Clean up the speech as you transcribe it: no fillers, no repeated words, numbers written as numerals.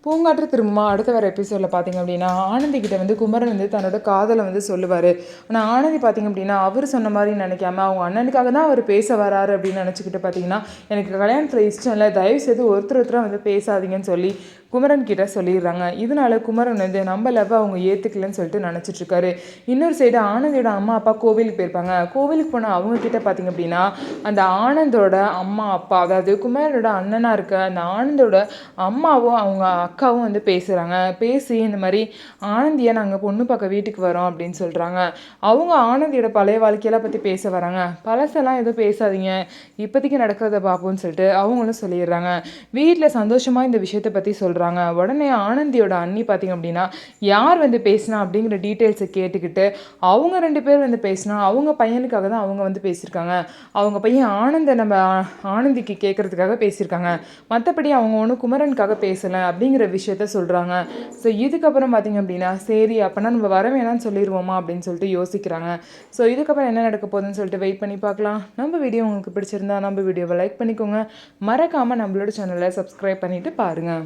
பூங்காற்று திரும்புமா அடுத்த வர எபிசோடில் பார்த்திங்க அப்படின்னா ஆனந்தி கிட்ட வந்து குமரன் வந்து தன்னோட காதலை வந்து சொல்லுவார். ஆனால் ஆனந்தி பார்த்திங்க அப்படின்னா அவர் சொன்ன மாதிரி நினைக்காம அவங்க அண்ணனுக்காக தான் அவர் பேச வராரு அப்படின்னு நினச்சிக்கிட்டு பார்த்தீங்கன்னா எனக்கு கல்யாணத்தில் இஷ்டம் இல்லை, தயவுசெய்து ஒருத்தராக வந்து பேசாதீங்கன்னு சொல்லி குமரன் கிட்ட சொல்லிடுறாங்க. இதனால குமரன் வந்து நம்ம லவ் அவங்க ஏற்றுக்கலன்னு சொல்லிட்டு நினச்சிட்ருக்காரு. இன்னொரு சைடு ஆனந்தியோட அம்மா அப்பா கோவிலுக்கு போயிருப்பாங்க. கோவிலுக்கு போனால் அவங்க கிட்ட பார்த்திங்க அப்படின்னா அந்த ஆனந்தோட அம்மா அப்பா, அதாவது குமரனோட அண்ணனாக இருக்க அந்த ஆனந்தோட அம்மாவும் அவங்க அக்காவும் வந்து பேசுகிறாங்க. பேசி இந்த மாதிரி ஆனந்தியை நாங்கள் பொண்ணு பார்க்க வீட்டுக்கு வரோம் அப்படின்னு சொல்கிறாங்க. அவங்க ஆனந்தியோட பழைய வாழ்க்கையெல்லாம் பற்றி பேச வராங்க. பழசெல்லாம் எதுவும் பேசாதீங்க, இப்போதைக்கு நடக்கிறத பார்ப்போம்னு சொல்லிட்டு அவங்களும் சொல்லிடுறாங்க. வீட்டில் சந்தோஷமாக இந்த விஷயத்தை பற்றி சொல்கிறாங்க. உடனே ஆனந்தியோட அண்ணி பார்த்திங்க அப்படின்னா யார் வந்து பேசினா அப்படிங்கிற டீட்டெயில்ஸை கேட்டுக்கிட்டு அவங்க 2 பேர் வந்து பேசினா அவங்க பையனுக்காக தான் அவங்க வந்து பேசியிருக்காங்க. அவங்க பையன் ஆனந்தை நம்ம ஆனந்திக்கு கேட்குறதுக்காக பேசியிருக்காங்க, மற்றபடி அவங்க ஒன்றும் குமரனுக்காக பேசலை அப்படிங்கிற விஷயத்த சொல்கிறாங்க. ஸோ இதுக்கப்புறம் பார்த்திங்க அப்படின்னா சரி அப்போனா நம்ம வர வேணாம்னு சொல்லிடுவோமா அப்படின்னு சொல்லிட்டு யோசிக்கிறாங்க. ஸோ இதுக்கப்புறம் என்ன நடக்க போகுதுன்னு சொல்லிட்டு வெயிட் பண்ணி பார்க்கலாம். நம்ம வீடியோ உங்களுக்கு பிடிச்சிருந்தா நம்ம வீடியோவை லைக் பண்ணிக்கோங்க, மறக்காமல் நம்மளோட சேனலை சப்ஸ்கிரைப் பண்ணிவிட்டு பாருங்கள்.